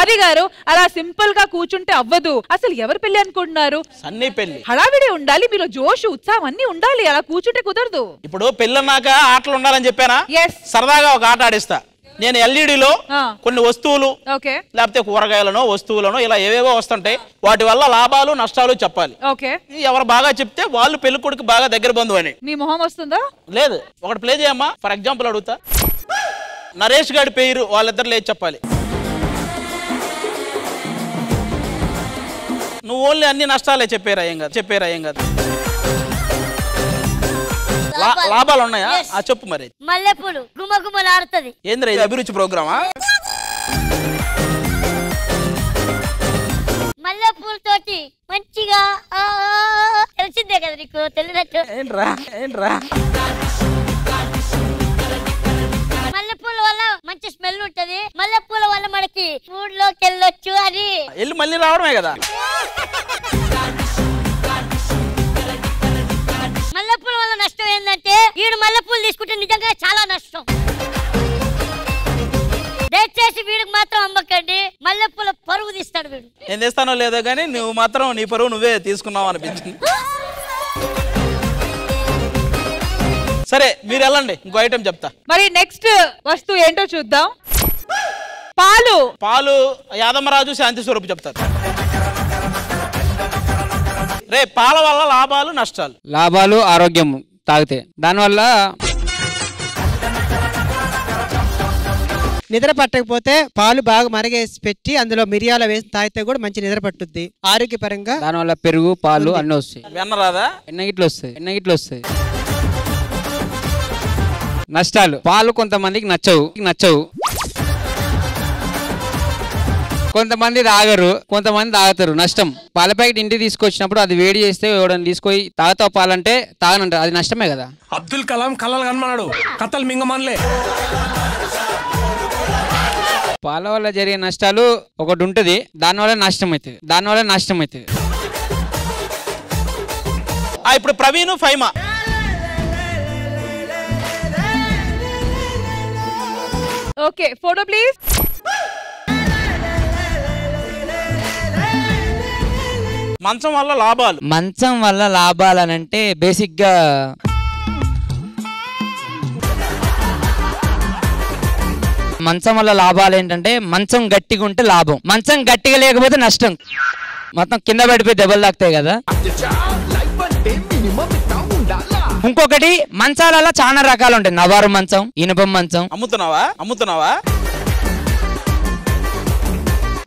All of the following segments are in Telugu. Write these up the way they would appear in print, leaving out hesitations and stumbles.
ఆది గారు అలా సింపుల్ గా కూర్చుంటే అవ్వదు. అసలు ఎవరు పెళ్లి అనుకుంటున్నారు? సన్నీ పెళ్లి. హడావిడి ఉండాలి, మీలో జోష్ ఉత్సాహం అన్ని ఉండాలి. అలా కూర్చుంటే కుదరదు. ఇప్పుడు పెళ్ళన్నాక ఆటలు ఉండాలని చెప్పానా? సరదాగా ఒక ఆట ఆడిస్తా. నేను ఎల్ఈడిలో కొన్ని వస్తువులు లేకపోతే కూరగాయలను వస్తువులను ఇలా ఏవేవో వస్తుంటాయి, వాటి వల్ల లాభాలు నష్టాలు చెప్పాలి. ఎవరు బాగా చెప్తే వాళ్ళు పెళ్లి కొడుకు బాగా దగ్గర బంధువు అని. మీ మొహం వస్తుందా? లేదు, ఒకటి ప్లే చేయమ్మా. ఫర్ ఎగ్జాంపుల్ అడుగుతా, నరేష్ గారి పేరు వాళ్ళిద్దరు లేదు చెప్పాలి. నువ్వు ఓన్లీ అన్ని నష్టాలే చెప్పారా? ఏం కాదు. లాభాలు ఉన్నాయా? చెప్పు మరి. మల్లెపూలు గుమగుమలాడుతది. ఏంద్రా ఇది అభిరుచి ప్రోగ్రామా? మల్లెపూలతోటి మంచిగా తెలిసిందే కదా నీకు, తెలియనట్టు. ఏంట్రా మల్లెపూల వల్ల మంచి స్మెల్ ఉంటది, మల్లెపూల వల్ల మనకి ఊళ్ళోకి వెళ్ళొచ్చు అని. వెళ్ళి మళ్ళీ రావడమే కదా. మల్లెపూల వల్ల నష్టం ఏంటంటే వీడు మల్లెపూలు తీసుకుంటే నిజంగా చాలా నష్టం. దయచేసి వీడికి మాత్రం అమ్మకండి, మల్లెపూల పరువు తీస్తాడు వీడు. ఏం చేస్తానో లేదో కానీ నువ్వు మాత్రం నీ పరువు నువ్వే తీసుకున్నావు అనిపించింది. సరే మీరు వెళ్ళండి, ఇంకో ఐటెం చెప్తా. మరి నెక్స్ట్ వస్తువు ఏంటో చూద్దాం. పాలు యాదమరాజు శాంతి స్వరూపు చెప్తారు. రే పాల వల్ల లాభాలు నష్టాలు. లాభాలు ఆరోగ్యం తాగితే, దానివల్ల నిద్ర పట్టకపోతే పాలు బాగా మరగేసి పెట్టి అందులో మిరియాల వేసి తాగితే కూడా మంచి నిద్ర పట్టుద్ది ఆరోగ్యపరంగా. దానివల్ల పెరుగు పాలు అన్నీ వస్తాయి. వెన్నరాదా? ఎన్నగిట్లు వస్తాయి. నష్టాలు, పాలు కొంతమందికి నచ్చవు, కొంతమంది తాగరు, కొంతమంది తాగుతారు. నష్టం, పాల ప్యాకెట్ ఇంటికి తీసుకొచ్చినప్పుడు అది వేడి చేస్తే ఎవడని తీసుకొని తాగుతావు పాలంటే తాగనంటారు, అది నష్టమే కదా. అబ్దుల్ కలాం కలలు కనమన్నాడు, కథలు మింగమనలే. పాల వల్ల జరిగే నష్టాలు ఒకటి ఉంటది, దానివల్ల నష్టం అవుతుంది. ఇప్పుడు Praveen Faima. Okay, photo please. మంచం వల్ల లాభాలు అని అంటే బేసిక్ గా మంచం వల్ల లాభాలు ఏంటంటే మంచం గట్టిగా ఉంటే లాభం, మంచం గట్టిగా లేకపోతే నష్టం. మొత్తం కింద పడిపోయి దెబ్బలు తాకుతాయి కదా. ఇంకొకటి మంచాలలో చాలా రకాలు ఉంటాయి. నవారు మంచం, ఇనుప మంచం. అమ్ముతున్నావా?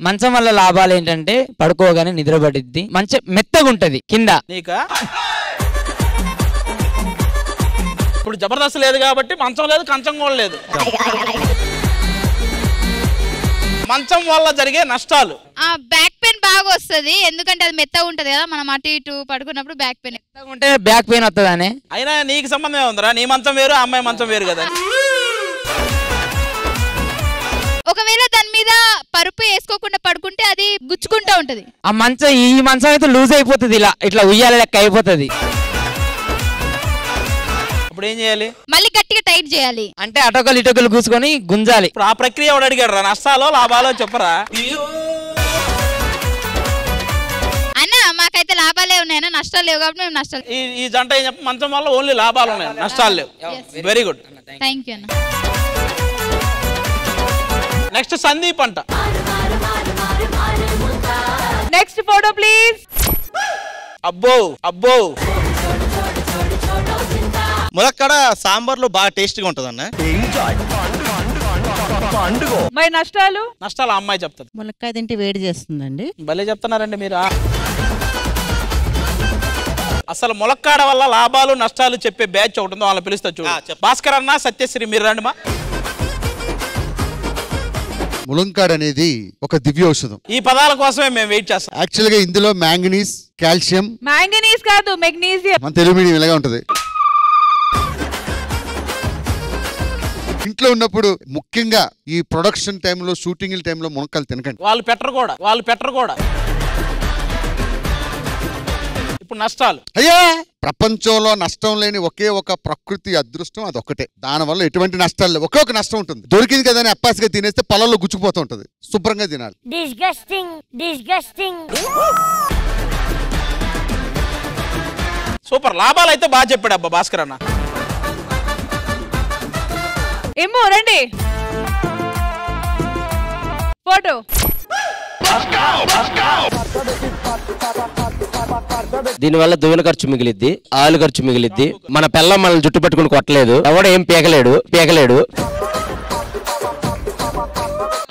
మంచం వల్ల లాభాలు ఏంటంటే పడుకోగానే నిద్ర పడిద్ది, మంచి మెత్తగా ఉంటది కింద. ఇప్పుడు జబర్దస్త్ లేదు కాబట్టి మంచం లేదు, కంచం కూడా లేదు. మంచం వల్ల జరిగే నష్టాలు, బ్యాక్ పెయిన్ బాగా వస్తుంది, ఎందుకంటే అది మెత్తగా ఉంటది కదా, మనం అటు ఇటు పడుకున్నప్పుడు బ్యాక్ పెయిన్ ఉంటే బ్యాక్ పెయిన్ వస్తుందని. అయినా నీకు సంబంధం ఉందిరా, నీ మంచం వేరు అమ్మాయి మంచం వేరు కదా. ఒకవేళ దాని మీద పరుపు వేసుకోకుండా పడుకుంటే అది గుచ్చుకుంటా ఉంటది. ఆ మంచం ఈ మంచం అయితే లూజ్ అయిపోతుంది, ఇట్లా ఉయ్యాల లెక్క అయిపోతుంది. ఇప్పుడు ఏం చేయాలి? మళ్ళీ గట్టిగా టైట్ చేయాలి, అంటే అటొకలు ఇటొకలు కూసుకొని గుంజాలి. ఇప్పుడు ఆ ప్రక్రియ ఎవడు అడిగాడు రా? నష్టాలో లాభాలో చెప్పరా అన్న? మాకైతే లాభాలే ఉన్నాయన్నా, నష్టాలు లేవు కాబట్టి మేము నష్టాలు. ఈ జంట ఏం చెప్ప, మంచం వల్ల ఓన్లీ లాభాలు ఉన్నాయి, నష్టాలు లేవు. వెరీ గుడ్, థ్యాంక్ యూ అన్న. నెక్స్ట్ సందీప్ అంట. Next photo please. అబ్బో ములక్కాడ సాంబార్లో బాగా టేస్టీగా ఉంటుంది అన్న. మరి నష్టాలు అమ్మాయి చెప్తారు. ములక్కాయ తింటే వేడి చేస్తుందండి. భలే చెప్తున్నారండి మీరు. అసలు ములక్కాడ వల్ల లాభాలు నష్టాలు చెప్పే బ్యాచ్ ఒకటి ఉందో, వాళ్ళని పిలుస్తా చూడు. భాస్కర్ అన్న, సత్యశ్రీ మీరు రండి మా. ములంకాడ్ అనేది ఒక దివ్య ఔషధం. ఈ పదాల కోసమే మేము వెయిట్ చేస్తాం. యాక్చువల్ గా ఇందులో మ్యాంగనీస్, కాల్షియం. మ్యాంగనీస్ కాదు, మెగ్నీషియం. మన తెలుగు మీడియం ఇలాగా ఉంటది. ఇంట్లో ఉన్నప్పుడు ముఖ్యంగా ఈ ప్రొడక్షన్ టైంలో, షూటింగ్ టైంలో మునక్కాయలు తినకండి. వాళ్ళు పెట్టరు కూడా. ఇప్పుడు నష్టాలు. అయ్యా ప్రపంచంలో నష్టం లేని ఒకే ఒక ప్రకృతి అదృష్టం అదొక్కటే. దానివల్ల ఎటువంటి నష్టాలు లేవు. ఒకే ఒక నష్టం ఉంటుంది, దొరికింది కదా అని అప్పాసిగా తినేస్తే పొలంలో గుచ్చుకుపోతూ ఉంటుంది. శుభ్రంగా తినాలి. సూపర్, లాభాలు అయితే బాగా చెప్పాడు అబ్బా భాస్కర్ అన్న. ఏమో రండి ఫోటో. దీనివల్ల దువ్వెన ఖర్చు మిగిలిద్ది, ఆయిల్ ఖర్చు మిగిలిద్ది. మన పిల్ల మనల్ని జుట్టు పట్టుకుని కొట్టలేదు, ఎవడ ఏం పీకలేడు.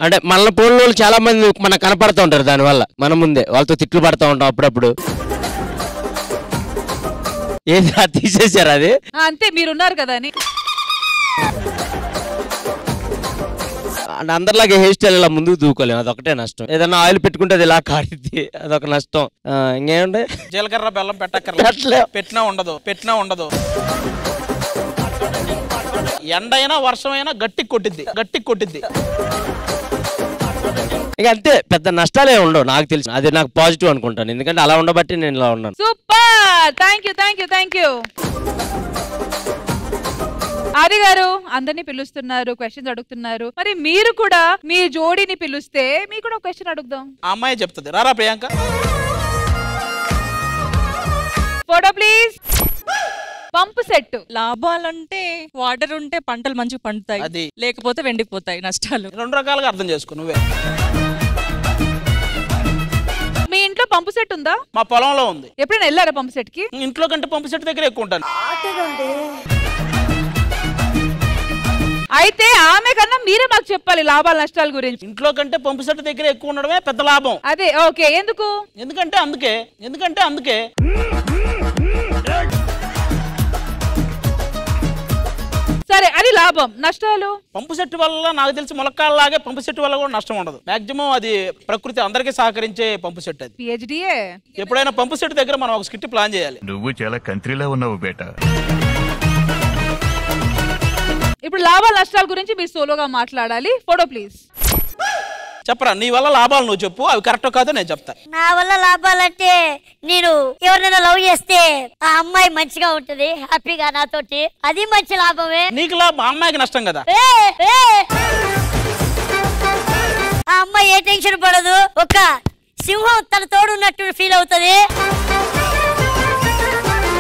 అంటే మనల్ని పోలిన వాళ్ళు చాలా మంది మనకు కనపడుతూ ఉంటారు. దానివల్ల మన ముందే వాళ్ళతో తిట్లు పడుతూ ఉంటాం అప్పుడప్పుడు. ఏది తీసేసారు అది అంతే, మీరున్నారు కదా అని. అందరిలాగే హెయిర్ స్టైల్ ఇలా ముందుకు దూకోలేము, అదొకటే నష్టం. ఏదన్నా ఆయిల్ పెట్టుకుంటే అది ఇలా కాడిద్ది, అదొక నష్టం. ఇంకేముండే, జీలకర్ర బెల్లం పెట్టక్కర్లేదు, పెట్టినా ఉండదు. ఎండైనా వర్షమైనా గట్టి కొట్టిద్ది. ఇక అంతే, పెద్ద నష్టాలే ఉండవు నాకు తెలిసి. అది నాకు పాజిటివ్ అనుకుంటాను, ఎందుకంటే అలా ఉండబట్టి నేను ఇలా ఉన్నాను. Super, thank you. ఆది గారు అందరినీ పిలుస్తున్నారు, క్వశ్చన్స్ అడుగుతున్నారు. మరి మీరు కూడా మీ జోడీని పిలుస్తే మీకు కూడా ఒక క్వశ్చన్ అడుగుదాం. ఆ అమ్మాయి చెప్తుంది. రారా Priyanka. Photo please. Pump set. లాభాలంటే వాటర్ ఉంటే పంటలు మంచిగా పండుతాయి, లేకపోతే వెండిపోతాయి. నష్టాలు రెండు రకాలుగా అర్థం చేసుకో నువ్వే. మీ ఇంట్లో పంపు సెట్ ఉందా? మా పొలంలో ఉంది. ఎప్పుడైనా వెళ్ళారా పంపు సెట్ కి? ఇంట్లో కంటే పంపు సెట్ దగ్గర ఎక్కువ ఉంటాను. అయితే ఆమె కన్నా మీరే మాకు చెప్పాలి లాభాల నష్టాల గురించి. ఇంట్లో కంటే పంపు సెట్ దగ్గర ఎక్కువ ఉండడమే పెద్ద లాభం. అదే ఓకే. ఎందుకంటే అందుకే సరే, అది లాభం. నష్టాలు పంపు సెట్ వల్ల నాకు తెలిసి ములక్కాళ్ళలాగే పంపు సెట్ వల్ల కూడా నష్టం ఉండదు. మాక్సిమం అది ప్రకృతి అందరికీ సహకరించే పంపు సెట్. అది పిహెచ్డియే. ఎప్పుడైనా పంపు సెట్ దగ్గర మనం ఒక స్కిట్ ప్లాన్ చేయాలి. నువ్వు చాలా కంట్రీలో ఉన్నావు బేటా. ఇప్పుడు లాభాల నష్టాల గురించి మీరు సోలోగా మాట్లాడాలి. Photo please. చెప్పరా, నీ వల్ల లాభాలు నువ్వు చెప్పు, అవి కరెక్ట్ కాదో నేను చెప్తాను. నా వల్ల లాభాలంటే నేను ఎవరినైనా లవ్ చేస్తే ఆ అమ్మాయి మంచిగా ఉంటది, హ్యాపీగా నాతోటి, అది మంచి లాభమే. నీకు లాభం, ఆ అమ్మాయికి నష్టం కదా. ఆ అమ్మాయి ఏ టెన్షన్ పడదు, ఒక సింహం తన తోడు ఉన్నట్టు ఫీల్ అవుతుంది.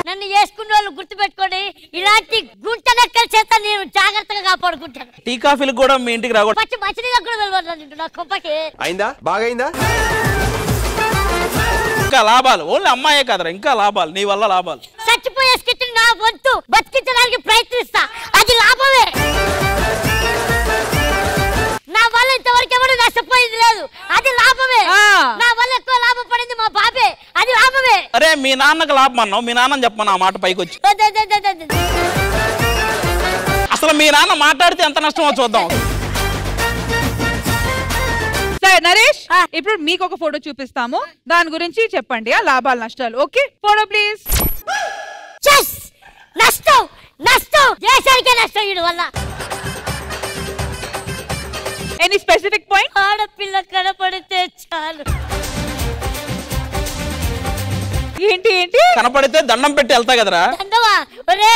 నన్ను చేసుకున్న వాళ్ళు గుర్తుపెట్టుకోండి, ఇలాంటి గుంట నక్కల చేత నేను జాగ్రత్తగా కాపాడుకుంటాను. టీ కాఫీలు కూడా మీ ఇంటికి రాకూడదు. పచ్చి మంచినీళ్ళు కూడా వెళ్ళబడతాను నా కొంపకి. అయిందా? బాగైందా? ఇంకా లాభాలు ఓన్లీ అమ్మాయే కదరా, ఇంకా లాభాలు నీ వల్ల లాభాలు. చచ్చిపోయే స్థితిని నా వంతు బతికించడానికి ప్రయత్నిస్తా, అది లాభమే. నా వల్ల ఇంతవరకు ఎవరు నష్టపోయింది లేదు, అది లాభమే. నా వల్ల ఎక్కువ లాభం పడింది మా బాబే, అది లాభమే. అరే మీ నాన్నకు లాభం అన్నావు, మీ నాన్న చెప్పమన్నా ఆ మాట పైకి వచ్చి. అసలు మీ నాన్న మాట్లాడితే ఎంత నష్టమో చూద్దాం. సరే నరేష్, ఇప్పుడు మీకు ఒక ఫోటో చూపిస్తాము, దాని గురించి చెప్పండి ఆ లాభాలు నష్టాలు. Okay, photo please. నష్టం దేశానికే నష్టం వీడి వల్ల. Any specific point? ఆడపిల్ల కనపడితే చాలు. ఏంటి కనపడితే దండం పెట్టి వెళ్తా కదరా. దండవా? ఒరే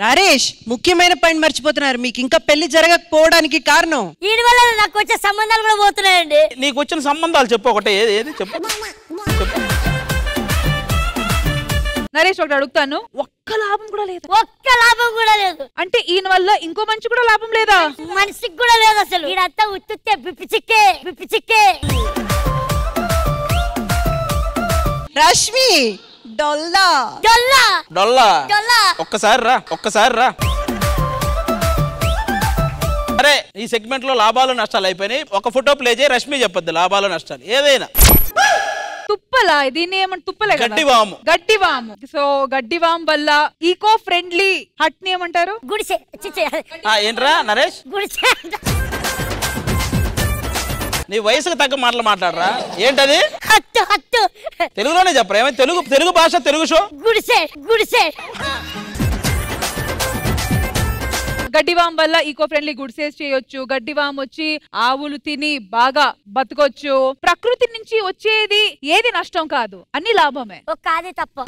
నరేష్, ముఖ్యమైన పాయింట్ మర్చిపోతున్నారు. మీకు ఇంకా పెళ్లి జరగకపోవడానికి కారణం వీడి వల్ల నాకు వచ్చే సంబంధాలు కూడా పోతున్నాయండి. నీకు వచ్చిన సంబంధాలు చెప్పు, ఒకటే ఏది చెప్పు. నరేష్ ఒకటి అడుగుతాను, ఒక్క లాభం కూడా లేదు అంటే ఈయన వల్ల ఇంకో మనిషి కూడా లాభం లేదా? మనిషికి కూడా లేదు అసలు. వీడంతా ఉత్తుతే బిప్పిచిక్కే. రష్మి డొల్లా. ఒక్కసారి రా. అరే ఈ సెగ్మెంట్ లో లాభాలు నష్టాలు అయిపోయినాయి. ఒక ఫోటో ప్లే చేయి, రష్మి చెప్పొద్దు లాభాలు నష్టాలు ఏదైనా. తుప్పలా? దీన్ని ఏమంటే తుప్పలే కదా, గడ్డివాము. సో గడ్డివాము వల్ల ఈకో ఫ్రెండ్లీ హట్ ని ఏమంటారు? గుడిసె. ఏంట్రా నరేష్, గుడిసె. నీ వయసుకు తగ్గ మాటలు మాట్లాడరా. ఏంటది? హట్టు. తెలుగులోనే చెప్పరా, ఏమైనా తెలుగు భాష, తెలుగు షో. గుడిసె. గడ్డివామ్ వల్ల ఈకో ఫ్రెండ్లీ గుడ్సెస్ చేయొచ్చు, గడ్డివామ్ వచ్చి ఆవులు తిని బాగా బతకొచ్చు. ప్రకృతి నుంచి వచ్చేది ఏది నష్టం కాదు, అన్ని లాభమే. అది తప్ప